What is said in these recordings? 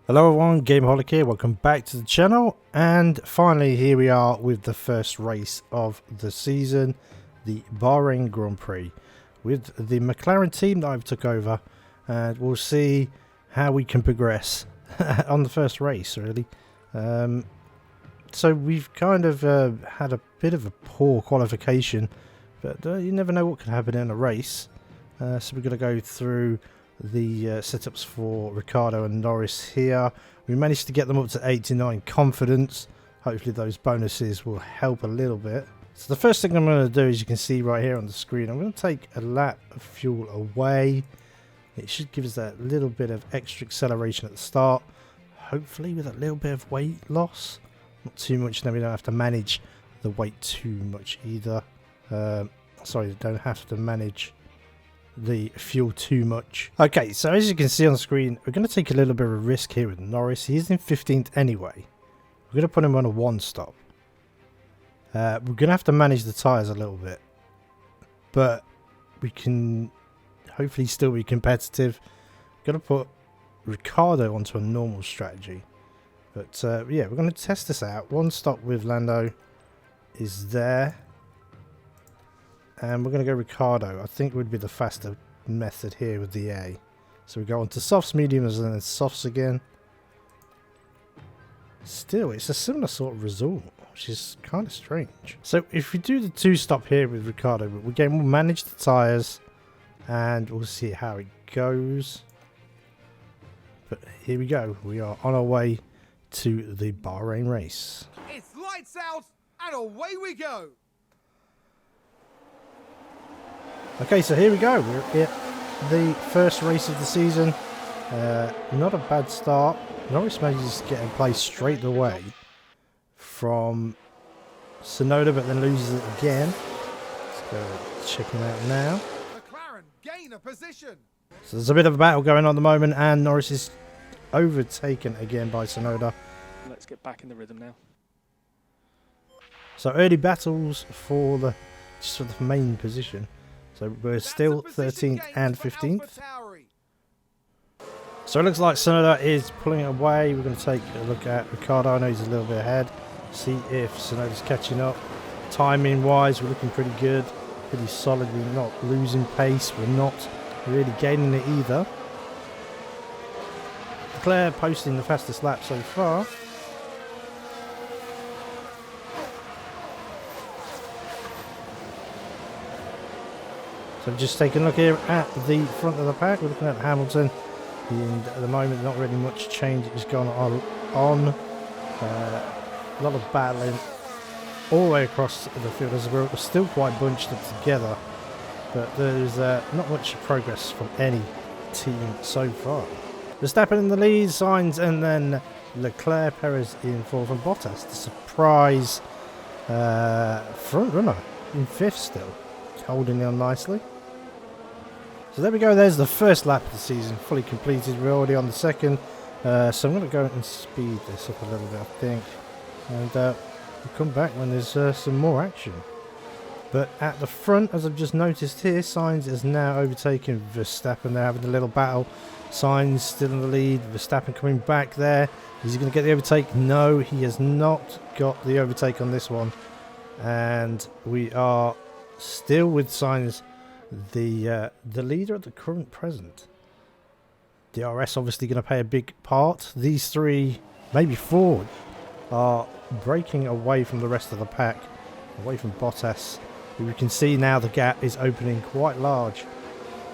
Hello everyone, Gameaholik here, welcome back to the channel, and finally here we are with the first race of the season, the Bahrain Grand Prix, with the McLaren team that I've took over, and we'll see how we can progress on the first race really. So we've kind of had a bit of a poor qualification, but you never know what could happen in a race, so we're going to go through the setups for Ricciardo and Norris here. We managed to get them up to 89 confidence. Hopefully those bonuses will help a little bit. So the first thing I'm going to do, as you can see right here on the screen, I'm going to take a lap of fuel away. It should give us that little bit of extra acceleration at the start, hopefully with a little bit of weight loss, not too much, then we don't have to manage the weight too much either. Sorry, don't have to manage the fuel too much. Okay, so as you can see on the screen, we're going to take a little bit of a risk here with Norris. He's in 15th anyway. We're going to put him on a one stop. We're going to have to manage the tyres a little bit, but we can hopefully still be competitive. We're going to put Ricciardo onto a normal strategy, but yeah, we're going to test this out. One stop with Lando is there. And we're going to go Ricciardo. I think would be the faster method here with the A. So we go on to softs, mediums, and then softs again. Still, it's a similar sort of result, which is kind of strange. So if we do the two stop here with Ricciardo, we'll manage the tyres, and we'll see how it goes. But here we go. We are on our way to the Bahrain race. It's lights out, and away we go. Okay, so here we go. We're at the first race of the season. Not a bad start. Norris manages to get in place straight away from Tsunoda, but then loses it again. Let's go check him out now. McLaren gain a position. So there's a bit of a battle going on at the moment, and Norris is overtaken again by Tsunoda. Let's get back in the rhythm now. So early battles for the main position. So we're still 13th and 15th. So it looks like Tsunoda is pulling it away. We're going to take a look at Ricciardo. I know he's a little bit ahead. See if Tsunoda's catching up. Timing wise, we're looking pretty good. Pretty solid. We're not losing pace. We're not really gaining it either. Leclerc posting the fastest lap so far. So just taking a look here at the front of the pack. We're looking at Hamilton, and at the moment not really much change. It's gone on. A lot of battling all the way across the field as we're still quite bunched up together, but there's not much progress from any team so far. Verstappen in the lead, Sainz, and then Leclerc, Perez in fourth, and Bottas, the surprise front runner in fifth still, holding on nicely. So there we go, there's the first lap of the season fully completed. We're already on the second, so I'm going to go and speed this up a little bit, I think, and we'll come back when there's some more action. But at the front, as I've just noticed here, Sainz is now overtaking Verstappen. They're having a little battle. Sainz still in the lead, Verstappen coming back there. Is he going to get the overtake? No, he has not got the overtake on this one, and we are still with Sainz the leader at the current present. DRS obviously going to play a big part. These three, maybe four, are breaking away from the rest of the pack, away from Bottas. We can see now the gap is opening quite large,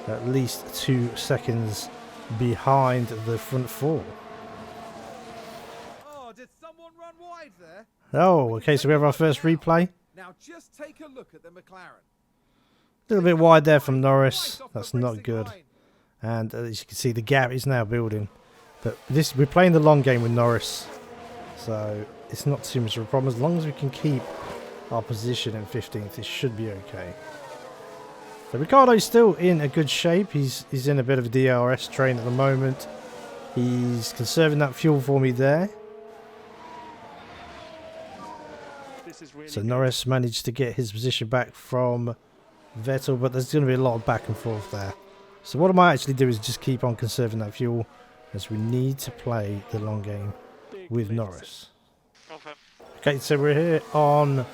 at least 2 seconds behind the front four. Oh, did someone run wide there? Oh, okay, so we have our first replay. Now just take a look at the McLaren. A little bit wide there from Norris. That's not good. And as you can see, the gap is now building. But we're playing the long game with Norris, so it's not too much of a problem. As long as we can keep our position in 15th, it should be okay. So Ricciardo's still in a good shape. He's in a bit of a DRS train at the moment. He's conserving that fuel for me there. So Norris managed to get his position back from Vettel, but there's going to be a lot of back and forth there. So what I might actually do is just keep on conserving that fuel. as we need to play the long game with Big Norris. Okay, so we're here on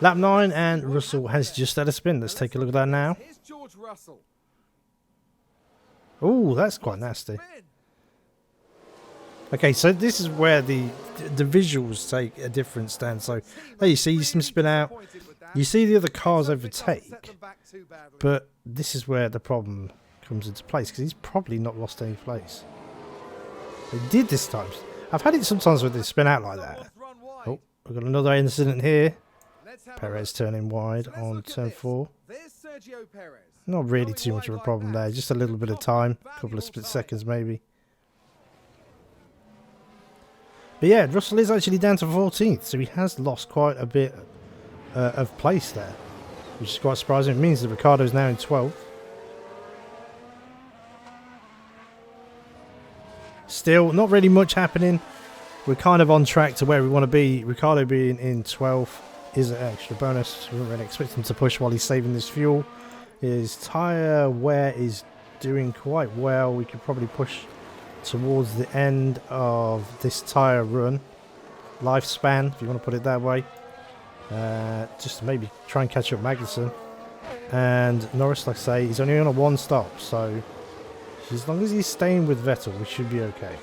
lap 9 and Russell has just had a spin. Let's take a look at that now. Here's George Russell. Oh, that's quite nasty. Okay, so this is where the visuals take a different stand. So there you see some spin out. You see the other cars overtake, but this is where the problem comes into place because he's probably not lost any place. He did this time. I've had it sometimes where they spin out like that. Oh, we've got another incident here. Perez turning wide on turn 4. Not really too much of a problem there, just a little bit of time, a couple of split seconds maybe. But yeah, Russell is actually down to 14th, so he has lost quite a bit of place there, which is quite surprising. It means that Ricciardo's now in 12th. Still, not really much happening. We're kind of on track to where we want to be. Ricciardo being in 12th is an extra bonus. We don't really expect him to push while he's saving this fuel. His tyre wear is doing quite well. We could probably push towards the end of this tyre run. Lifespan, if you want to put it that way. Just to maybe try and catch up Magnussen. And Norris, like I say, he's only on a 1 stop. So as long as he's staying with Vettel, we should be okay.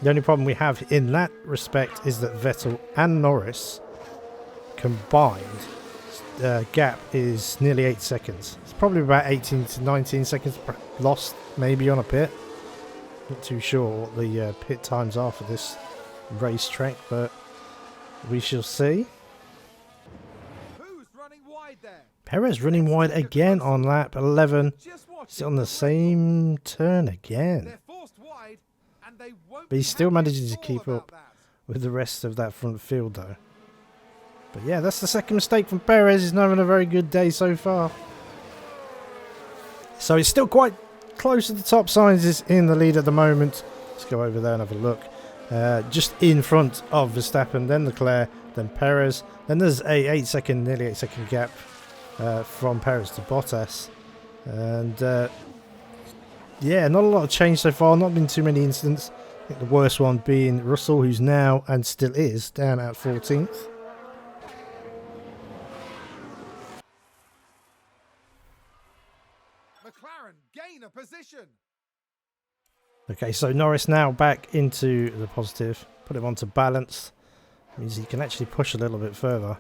The only problem we have in that respect is that Vettel and Norris combined gap is nearly 8 seconds. It's probably about 18 to 19 seconds lost maybe on a pit. Not too sure what the pit times are for this racetrack, but we shall see. Who's running wide there? Perez running wide again on lap 11. He's on the same turn again. They're forced wide, and they won't But he's still be happy managing to at all keep about up that. with the rest of that front field though. But yeah, that's the second mistake from Perez. He's not having a very good day so far. So he's still quite close to the top. Sainz is in the lead at the moment. Let's go over there and have a look. Just in front of Verstappen, then Leclerc, then Perez. Then there's a nearly 8 second gap from Perez to Bottas. And yeah, not a lot of change so far. Not been too many incidents. I think the worst one being Russell, who's now and still is down at 14th. McLaren gain a position. Okay, so Norris now back into the positive. Put him onto balance. Means he can actually push a little bit further.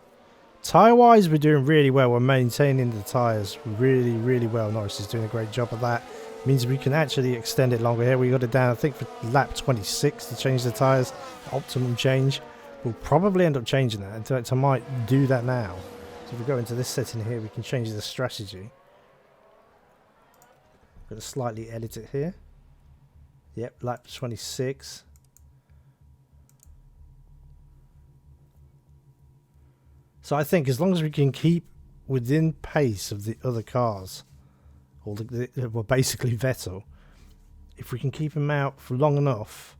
Tyre-wise, we're doing really well. We're maintaining the tyres really, really well. Norris is doing a great job of that. Means we can actually extend it longer. Here we got it down, I think, for lap 26 to change the tyres. Optimum change. We'll probably end up changing that. In fact, I might do that now. So if we go into this setting here, we can change the strategy. Got to slightly edit it here. Yep, lap 26. So I think as long as we can keep within pace of the other cars, or well, basically Vettel, if we can keep him out for long enough,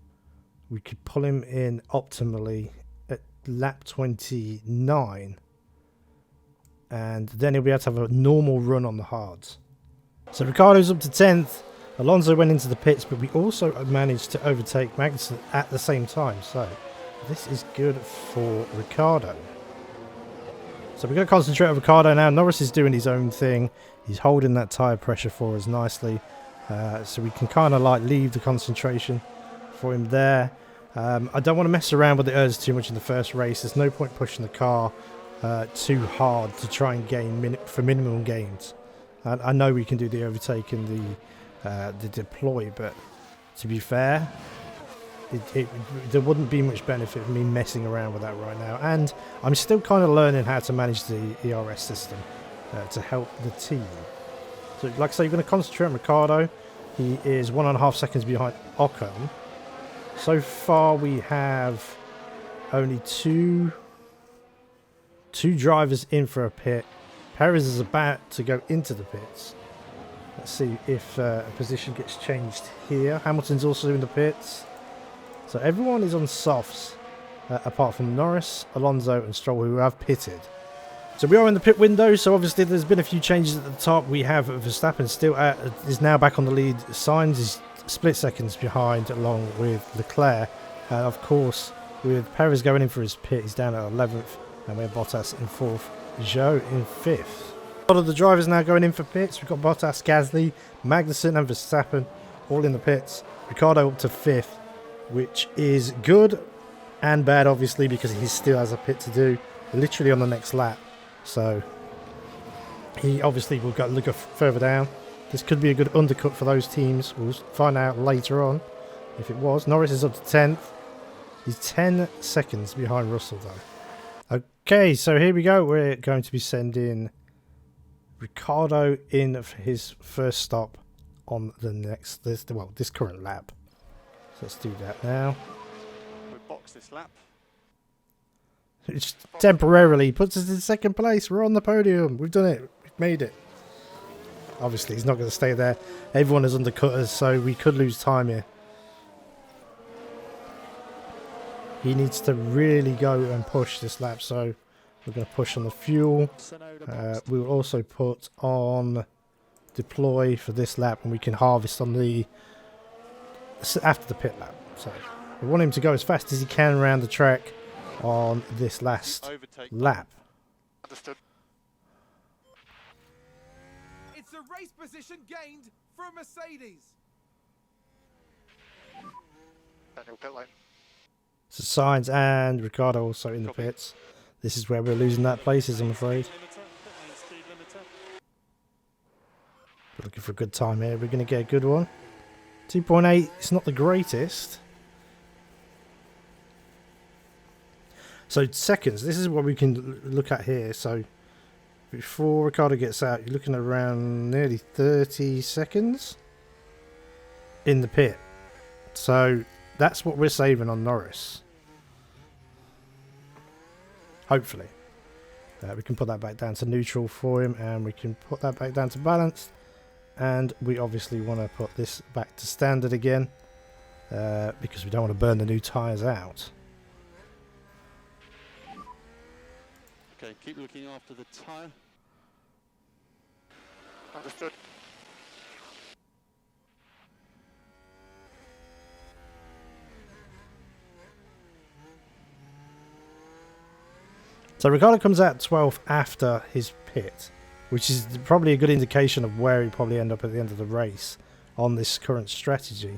we could pull him in optimally at lap 29, and then he'll be able to have a normal run on the hards. So Ricciardo's up to 10th. Alonso went into the pits, but we also managed to overtake Magnussen at the same time. So this is good for Ricciardo. So we're going to concentrate on Ricciardo now. Norris is doing his own thing. He's holding that tyre pressure for us nicely. So we can kind of like leave the concentration for him there. I don't want to mess around with the ERS too much in the first race. There's no point pushing the car too hard to try and gain for minimum gains. I know we can do the overtake and the deploy, but to be fair, there wouldn't be much benefit in me messing around with that right now. And I'm still kind of learning how to manage the ERS system to help the team. So like I say, you're going to concentrate on Ricciardo. He is 1.5 seconds behind Ocon. So far we have only two drivers in for a pit. Perez is about to go into the pits. Let's see if a position gets changed here. Hamilton's also in the pits. So everyone is on softs, apart from Norris, Alonso and Stroll, who have pitted. So we are in the pit window, so obviously there's been a few changes at the top. We have Verstappen still is now back on the lead. Sainz is split seconds behind along with Leclerc. Of course, with Perez going in for his pit, he's down at 11th, and we have Bottas in 4th, Zhou in 5th. A lot of the drivers now going in for pits. We've got Bottas, Gasly, Magnussen and Verstappen all in the pits. Ricciardo up to 5th, which is good and bad, obviously, because he still has a pit to do literally on the next lap. So he obviously will look further down. This could be a good undercut for those teams. We'll find out later on if it was. Norris is up to 10th. He's 10 seconds behind Russell, though. Okay, so here we go. We're going to be sending Ricciardo in for his first stop on the this current lap. So let's do that now. We box this lap. It's temporarily puts us in 2nd place. We're on the podium. We've done it. We've made it. Obviously, he's not going to stay there. Everyone is undercut us, so we could lose time here. He needs to really go and push this lap, so we're going to push on the fuel. We will also put on deploy for this lap, and we can harvest on the after the pit lap. So we want him to go as fast as he can around the track on this last lap. Understood. It's a race position gained for a Mercedes. Back in pit lane. So Sainz and Ricciardo also in the pits. This is where we're losing that places, I'm afraid. We're looking for a good time here. We're going to get a good one. 2.8, it's not the greatest. So seconds, this is what we can look at here. So before Ricciardo gets out, you're looking at around nearly 30 seconds in the pit. So that's what we're saving on Norris. Hopefully. We can put that back down to neutral for him, and we can put that back down to balanced. And we obviously want to put this back to standard again, because we don't want to burn the new tyres out. Okay, keep looking after the tyre. Understood. So Ricciardo comes out 12th after his pit, which is probably a good indication of where he probably end up at the end of the race on this current strategy.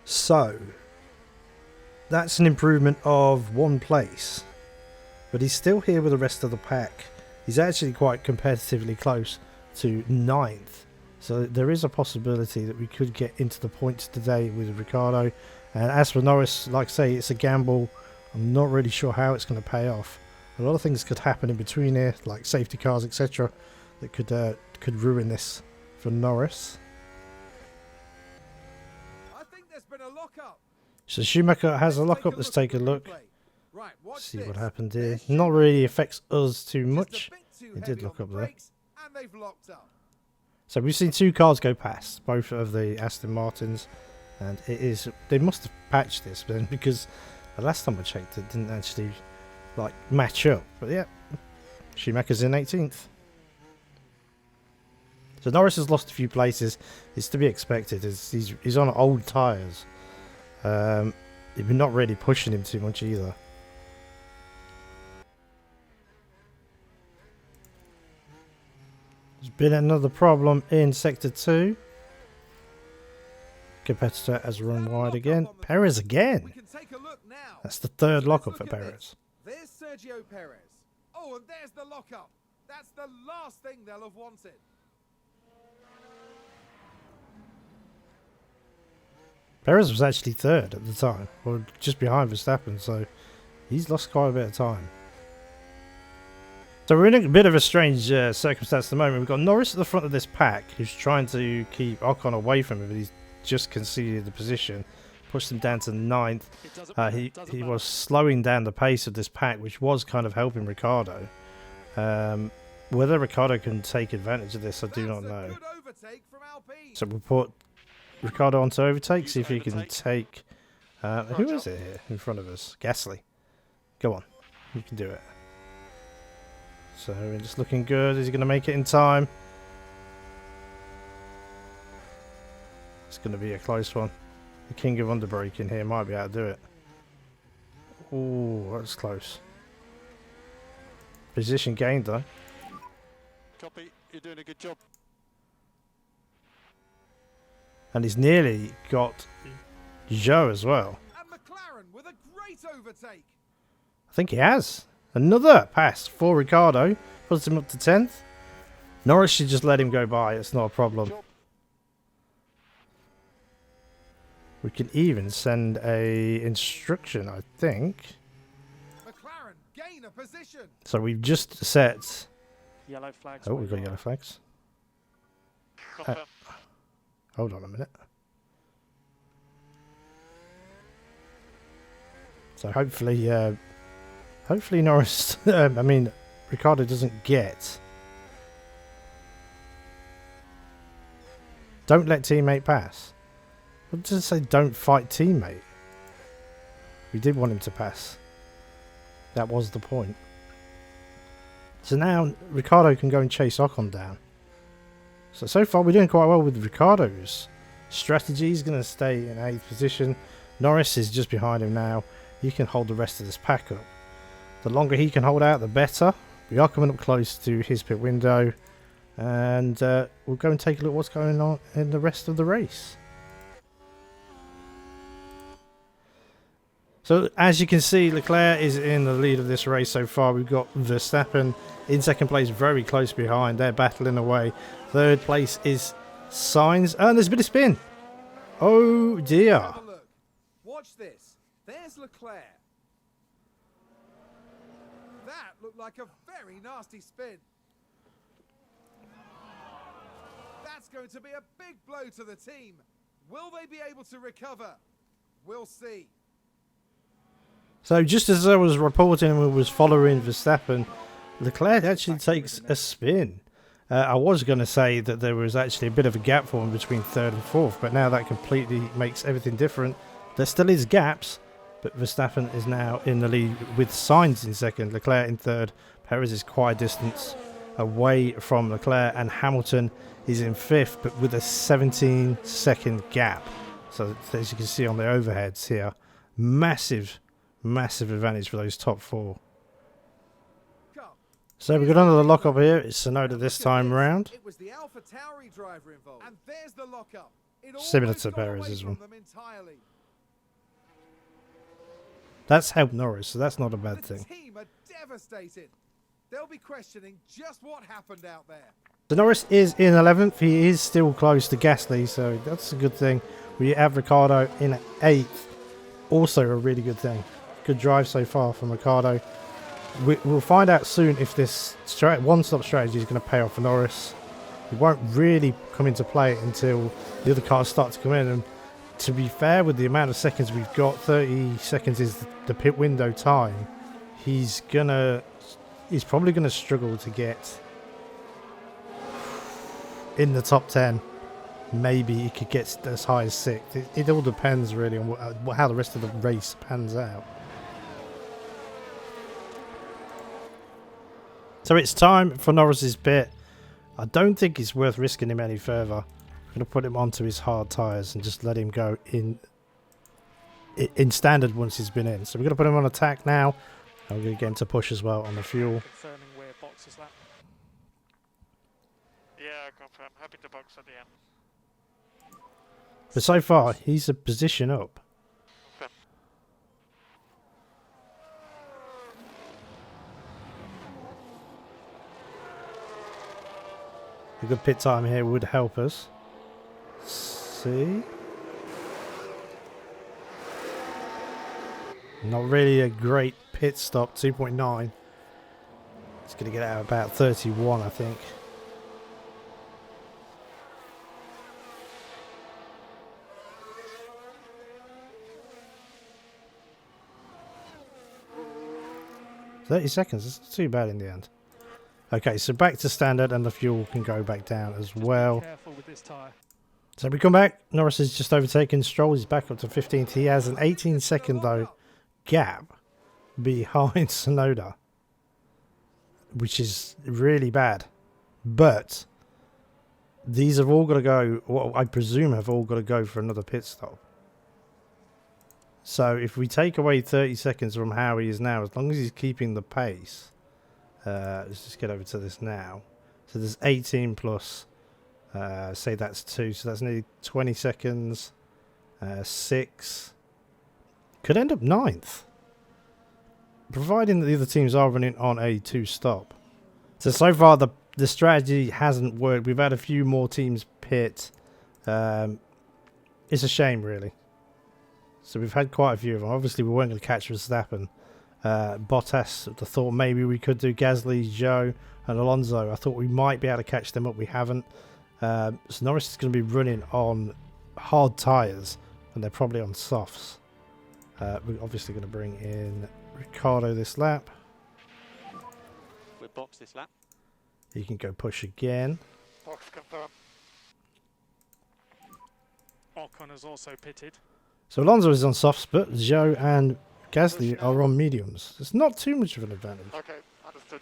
So that's an improvement of 1 place, but he's still here with the rest of the pack. He's actually quite competitively close to 9th, so there is a possibility that we could get into the points today with Ricciardo. And as for Norris, like I say, it's a gamble. I'm not really sure how it's going to pay off. A lot of things could happen in between here, like safety cars, etc., that could ruin this for Norris. I think there's been a lockup. So Schumacher has a lockup. Let's take a look. Right, watch See this. what happened here. This Not really affects us too Just much. a bit too It heavy did look on up the there. brakes, and they've locked up. So we've seen 2 cars go past, both of the Aston Martins, and they must have patched this then, because the last time I checked it didn't actually match up. But yeah, Schumacher's in 18th. So Norris has lost a few places. It's to be expected. He's on old tyres. We're not really pushing him too much either. There's been another problem in Sector 2. Competitor has run wide again. Perez again. We can take a look now. That's the 3rd So lockup let's for look at Perez. this. There's Sergio Perez. Oh, and there's the lockup. That's the last thing they'll have wanted. Perez was actually 3rd at the time, or just behind Verstappen, so he's lost quite a bit of time. So we're in a bit of a strange circumstance at the moment. We've got Norris at the front of this pack, who's trying to keep Ocon away from him, but he's just conceded the position, pushed him down to 9th. He was slowing down the pace of this pack, which was kind of helping Ricciardo. Whether Ricciardo can take advantage of this, I do not know. Good overtake from Alpine. So we'll put Ricciardo onto overtake, see if he can take... who is it here in front of us? Gasly. Go on, you can do it. So we're just looking good. Is he going to make it in time? going to be a close one. The king of underbraking here might be able to do it. Oh, that's close. Position gained though. Copy. You're doing a good job. And he's nearly got Joe as well. And McLaren with a great overtake. I think he has. Another pass for Ricciardo. Puts him up to 10th. Norris should just let him go by. It's not a problem. We can even send a instruction, I think. McLaren gain a position. So we've just set... Yellow flags. Oh, we've got yellow flags. Confirm. Hold on a minute. So hopefully Norris, I mean, Ricciardo doesn't get. Don't let teammate pass. What does it say? Don't fight teammate. We did want him to pass. That was the point. So now Ricciardo can go and chase Ocon down. So far we're doing quite well with Ricciardo's strategy. He's going to stay in 8th position. Norris is just behind him now. He can hold the rest of this pack up. The longer he can hold out, the better. We are coming up close to his pit window. And we'll go and take a look at what's going on in the rest of the race. So as you can see, Leclerc is in the lead of this race so far. We've got Verstappen in 2nd place, very close behind. They're battling away. 3rd place is Sainz. And there's a bit of spin. Oh dear. Have a look. Watch this. There's Leclerc. That looked like a very nasty spin. That's going to be a big blow to the team. Will they be able to recover? We'll see. So just as I was reporting and was following Verstappen, Leclerc actually takes a spin. I was going to say that there was actually a bit of a gap for him between 3rd and 4th, but now that completely makes everything different. There still is gaps, but Verstappen is now in the lead with Sainz in 2nd, Leclerc in 3rd. Perez is quite a distance away from Leclerc, and Hamilton is in 5th, but with a 17-second gap. So as you can see on the overheads here, massive advantage for those top 4. So we've got another lock-up here. It's Tsunoda this time around. It was the Alpha Tauri driver involved. And there's the lock-up. Similar to Perez's one. Entirely. That's helped Norris, so that's not a bad thing. The team are devastated. They'll be questioning just what happened out there. So Norris is in 11th. He is still close to Gasly, so that's a good thing. We have Ricciardo in 8th. Also a really good thing. Good drive so far from Ricciardo. We'll find out soon if this one-stop strategy is going to pay off for Norris. It won't really come into play until the other cars start to come in. And to be fair, with the amount of seconds we've got, 30 seconds is the pit window time. He's probably going to struggle to get in the top 10. Maybe he could get as high as 6th. It all depends really on how the rest of the race pans out. So it's time for Norris's pit. I don't think it's worth risking him any further. I'm going to put him onto his hard tyres and just let him go in standard once he's been in. So we're going to put him on attack now. And we're going to get him to push as well on the fuel. Confirming where box is lap. Yeah, confirm. Happy to box at the end. But so far, he's a position up. Okay. A good pit time here would help us. See? Not really a great pit stop, 2.9. It's going to get out about 31, I think. $30 seconds, it's not too bad in the end. Okay, so back to standard and the fuel can go back down as well. Careful with this tyre. So we come back, Norris has just overtaken Stroll, he's back up to 15th. He has an 18-second though gap behind Tsunoda, which is really bad. But these have all got to go, what I presume have all got to go for another pit stop. So if we take away 30 seconds from how he is now, as long as he's keeping the pace, let's just get over to this now. So there's 18 plus, say that's 2, so that's nearly 20 seconds, 6, could end up 9th. Providing that the other teams are running on a 2-stop. So far the strategy hasn't worked. We've had a few more teams pit. It's a shame, really. So we've had quite a few of them. Obviously, we weren't going to catch Verstappen. Bottas, I thought maybe we could do. Gasly, Joe, and Alonso. I thought we might be able to catch them up. We haven't. So Norris is going to be running on hard tyres, and they're probably on softs. We're obviously going to bring in Ricciardo this lap. We're boxed this lap. He can go push again. Box confirmed. Ocon has also pitted. So Alonso is on softs, but Joe and Gasly are on mediums. It's not too much of an advantage. Okay, understood.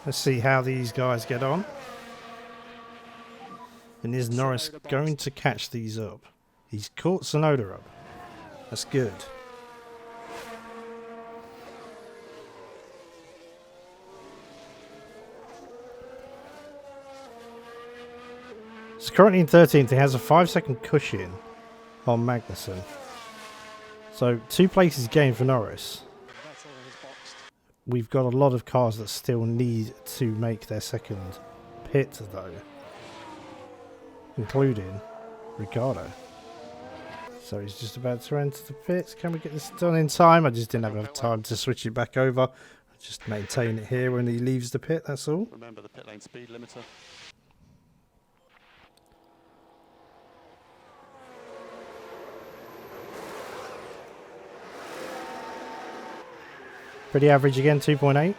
Let's see how these guys get on. And is Norris going to catch these up? He's caught Tsunoda up. That's good. So currently in 13th, he has a 5-second cushion on Magnussen. So 2 places gained for Norris. That's all he's boxed. We've got a lot of cars that still need to make their second pit though, including Ricciardo. So he's just about to enter the pits. Can we get this done in time? I just didn't have enough time to switch it back over. Just maintain it here when he leaves the pit, that's all. Remember the pit lane speed limiter. Pretty average again, 2.8.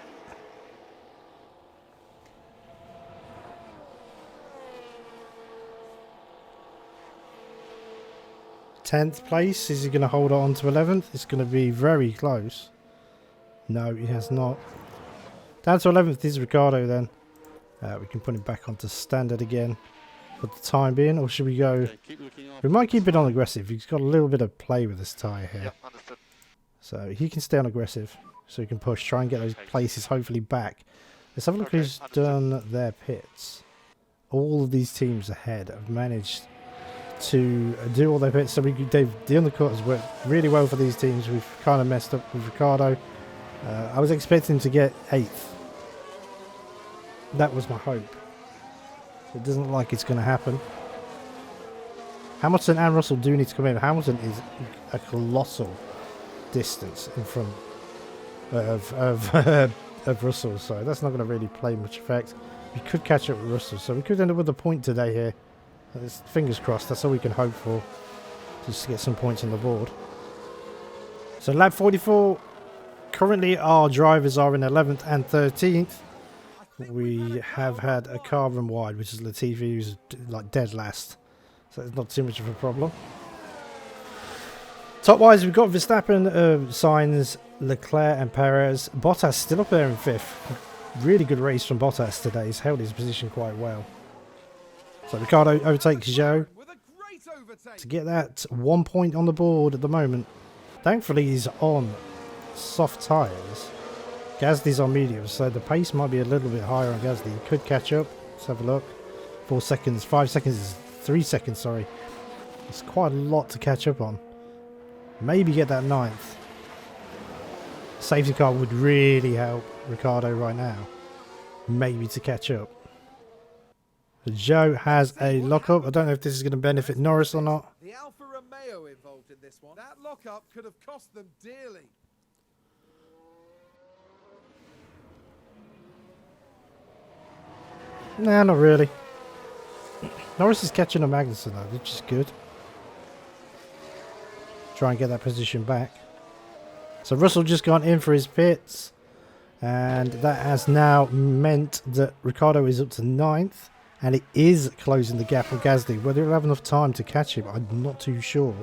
Tenth place. Is he going to hold on to 11th? It's going to be very close. No, he has not. Down to 11th is Ricciardo then. We can put him back onto standard again for the time being. Or should we go... Okay, keep looking We might keep it on aggressive. He's got a little bit of play with this tyre here. Yep, understood. So he can stay on aggressive. So he can push, try and get those places hopefully back. Let's have a look Okay, who's understood. done their pits. All of these teams ahead have managed to do all their pits. So the undercut has worked really well for these teams. We've kind of messed up with Ricciardo. I was expecting to get 8th. That was my hope. It doesn't look like it's going to happen. Hamilton and Russell do need to come in. Hamilton is a colossal distance in front of Russell, so that's not going to really play much effect. We could catch up with Russell, so we could end up with a point today here. Fingers crossed, that's all we can hope for, just to get some points on the board. So lap 44, currently our drivers are in 11th and 13th. We have had a car run wide, which is Latifi, who's like dead last, so it's not too much of a problem. Top wise, we've got Verstappen, Sainz, Leclerc and Perez. Bottas still up there in 5th. Really good race from Bottas today. He's held his position quite well. So Ricciardo overtakes Zhou With a great overtake. to get that 1 point on the board at the moment. Thankfully, he's on soft tyres. Gasly's on medium, so the pace might be a little bit higher on Gasly. He could catch up. Let's have a look. 4 seconds, 5 seconds, 3 seconds, sorry. It's quite a lot to catch up on. Maybe get that 9th. Safety car would really help Ricciardo right now. Maybe to catch up. Joe has a lockup. I don't know if this is going to benefit Norris or not. The Alfa Romeo involved in this one. That lockup could have cost them dearly. Nah, not really. Norris is catching a Magnussen though, which is good. Try and get that position back. So Russell just gone in for his pits. And that has now meant that Ricciardo is up to 9th. And it is closing the gap on Gasly. Whether he'll have enough time to catch him, I'm not too sure.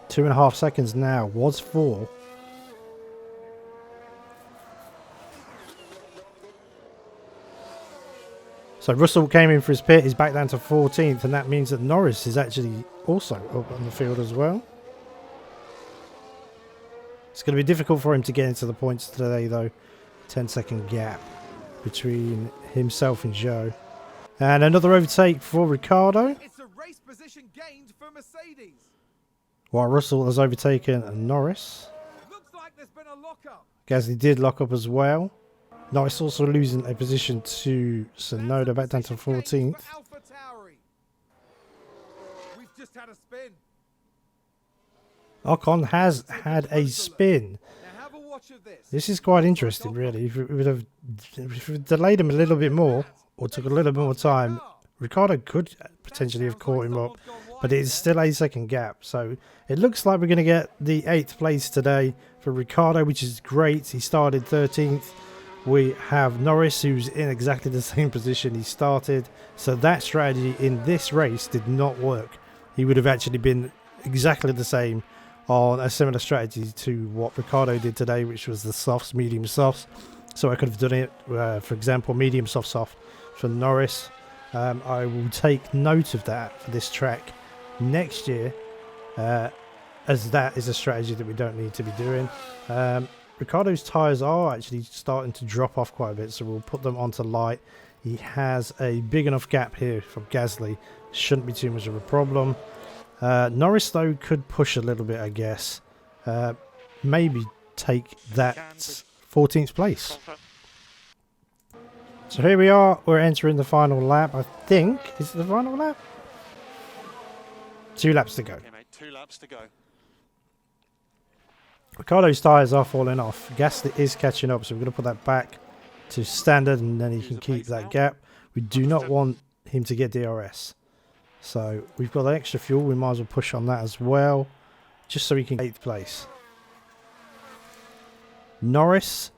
2.5 seconds now. Was 4. So Russell came in for his pit. He's back down to 14th, and that means that Norris is actually also up on the field as well. It's going to be difficult for him to get into the points today, though. 10-second gap between himself and Joe. And another overtake for Ricciardo, It's a race position gained for Mercedes. while Russell has overtaken Norris. Looks like there's been a lockup. Gasly did lock up as well. Norris also losing a position to Tsunoda, back down to 14th. We've just had a spin. Ocon has had a spin. Now have a watch of this. This is quite interesting, really. If we delayed him a little bit more, or took a little bit more time, Ricciardo could potentially have caught him up, but it is still a second gap. So it looks like we're going to get the 8th place today for Ricciardo, which is great. He started 13th. We have Norris, who's in exactly the same position he started. So that strategy in this race did not work. He would have actually been exactly the same on a similar strategy to what Ricciardo did today, which was the softs, medium softs. So I could have done it, for example, medium soft for Norris. I will take note of that for this track next year, as that is a strategy that we don't need to be doing. Ricciardo's tyres are actually starting to drop off quite a bit, so we'll put them onto light. He has a big enough gap here from Gasly. Shouldn't be too much of a problem. Norris, though, could push a little bit, I guess. Maybe take that 14th place. So here we are. We're entering the final lap, I think. Is it the final lap? 2 laps to go. Okay, mate, 2 laps to go. Ricciardo's tyres are falling off. Gasly is catching up, so we're going to put that back to standard, and then he can keep that gap. We do not want him to get DRS. So we've got the extra fuel. We might as well push on that as well, just so we can get 8th place. Norris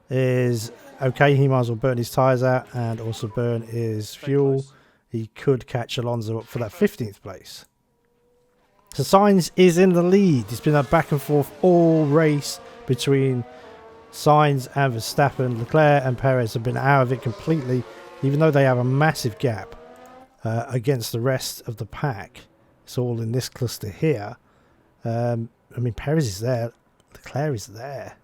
is okay. He might as well burn his tyres out and also burn his fuel. He could catch Alonso up for that 15th place. So Sainz is in the lead. It's been a back and forth all race between Sainz and Verstappen. Leclerc and Perez have been out of it completely, even though they have a massive gap against the rest of the pack. It's all in this cluster here. I mean, Perez is there. Leclerc is there.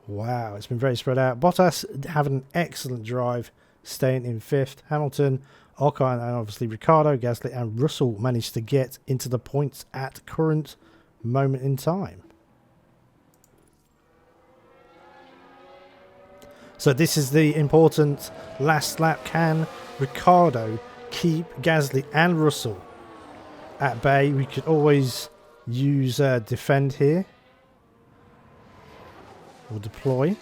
Wow, it's been very spread out. Bottas having an excellent drive, staying in 5th. Hamilton, Ocon, and obviously Ricciardo, Gasly, and Russell managed to get into the points at current moment in time. So this is the important last lap. Can Ricciardo keep Gasly and Russell at bay? We could always use defend here. Or deploy.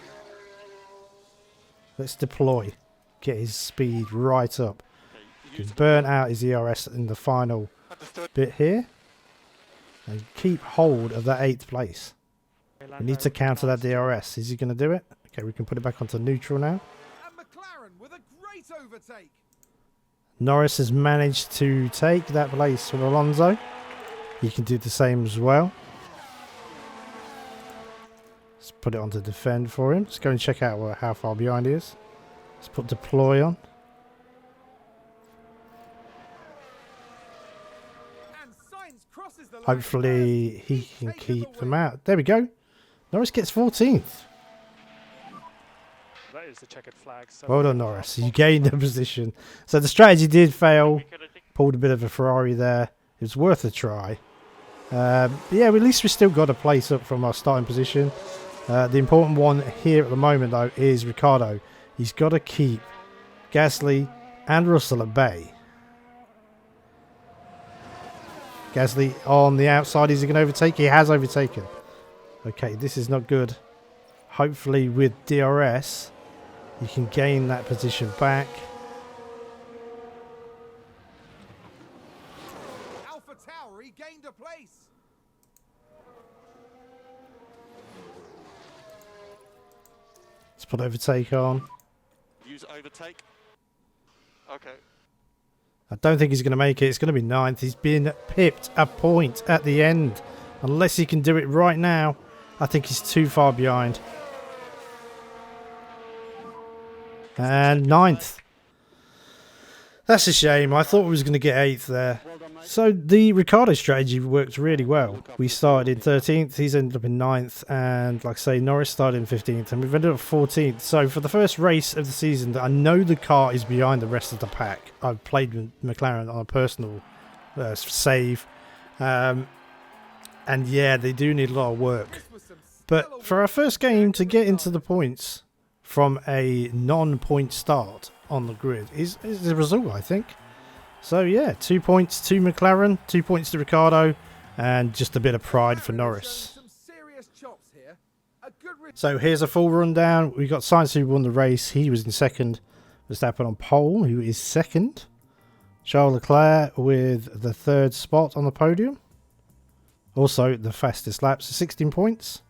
Let's deploy. Get his speed right up. Can burn out his ERS in the final bit here. And keep hold of that 8th place. We need to counter that DRS. Is he going to do it? Okay, we can put it back onto neutral now. And McLaren with a great overtake. Norris has managed to take that place from Alonso. He can do the same as well. Let's put it on to defend for him. Let's go and check out how far behind he is. Let's put deploy on. And Sainz crosses the line. Hopefully he can keep them out. There we go. Norris gets 14th. That is the checkered flag. So Well done, Norris. You gained the position. So the strategy did fail. Pulled a bit of a Ferrari there. It was worth a try. Yeah, at least we still got a place up from our starting position. The important one here at the moment, though, is Ricciardo. He's got to keep Gasly and Russell at bay. Gasly on the outside. Is he going to overtake? He has overtaken. Okay, this is not good. Hopefully with DRS, you can gain that position back. Alpha Tauri gained a place. Let's put overtake on. Use overtake. Okay. I don't think he's going to make it. It's going to be 9th. He's been pipped a point at the end. Unless he can do it right now, I think he's too far behind. And 9th. That's a shame. I thought we was going to get 8th there. So the Ricciardo strategy worked really well. We started in 13th, he's ended up in 9th, and like I say, Norris started in 15th, and we've ended up 14th. So for the first race of the season, I know the car is behind the rest of the pack. I've played with McLaren on a personal save, and yeah, they do need a lot of work. But for our first game to get into the points from a non-point start on the grid is the result, I think. So yeah, 2 points to McLaren, 2 points to Ricciardo, and just a bit of pride for Norris. So here's a full rundown. We got Sainz, who won the race. He was in second. Verstappen on pole, who is second. Charles Leclerc with the 3rd spot on the podium. Also the fastest laps, 16 points.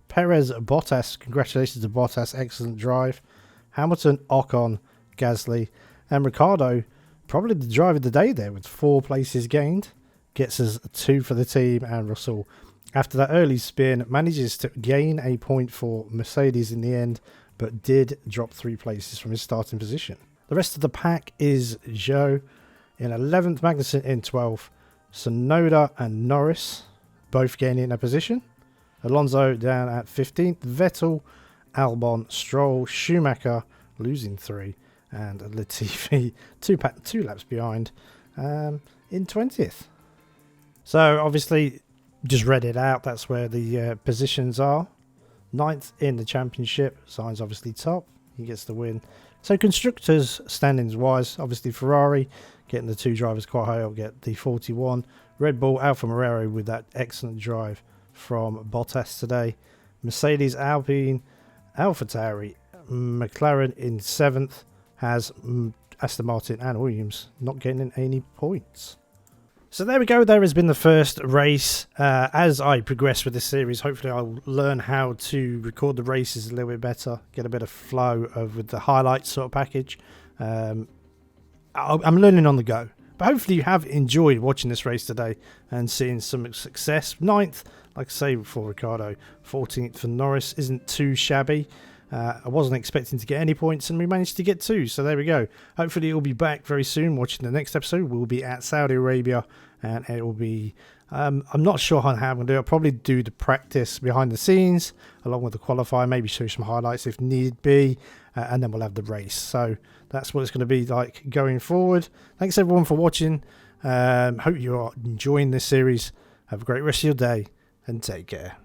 Perez, Bottas, congratulations to Bottas, excellent drive. Hamilton, Ocon, Gasly, and Ricciardo, probably the driver of the day there with 4 places gained. Gets us 2 for the team, and Russell, after that early spin, manages to gain a point for Mercedes in the end, but did drop 3 places from his starting position. The rest of the pack is Zhou in 11th, Magnussen in 12th, Tsunoda and Norris both gaining a position. Alonso down at 15th, Vettel, Albon, Stroll, Schumacher losing 3, and Latifi two laps behind in 20th. So obviously just read it out, that's where the positions are. 9th in the championship, Sainz obviously top, he gets the win. So constructors standings wise, obviously Ferrari getting the 2 drivers quite high up, get the 41. Red Bull, Alfa Romeo with that excellent drive from Bottas today. Mercedes, Alpine, AlphaTauri, McLaren in 7th, has Aston Martin and Williams not getting any points. So there we go, there has been the first race. As I progress with this series, hopefully I'll learn how to record the races a little bit better, get a bit of flow with the highlights sort of package. I'm learning on the go. But hopefully you have enjoyed watching this race today and seeing some success. 9th, like I say, for Ricciardo. 14th for Norris isn't too shabby. I wasn't expecting to get any points, and we managed to get 2. So there we go. Hopefully you'll be back very soon watching the next episode. We'll be at Saudi Arabia, and it will be... I'm not sure how I'm going to do it. I'll probably do the practice behind the scenes along with the qualifier, maybe show you some highlights if need be, and then we'll have the race. So that's what it's going to be like going forward. Thanks everyone for watching. Hope you are enjoying this series. Have a great rest of your day and take care.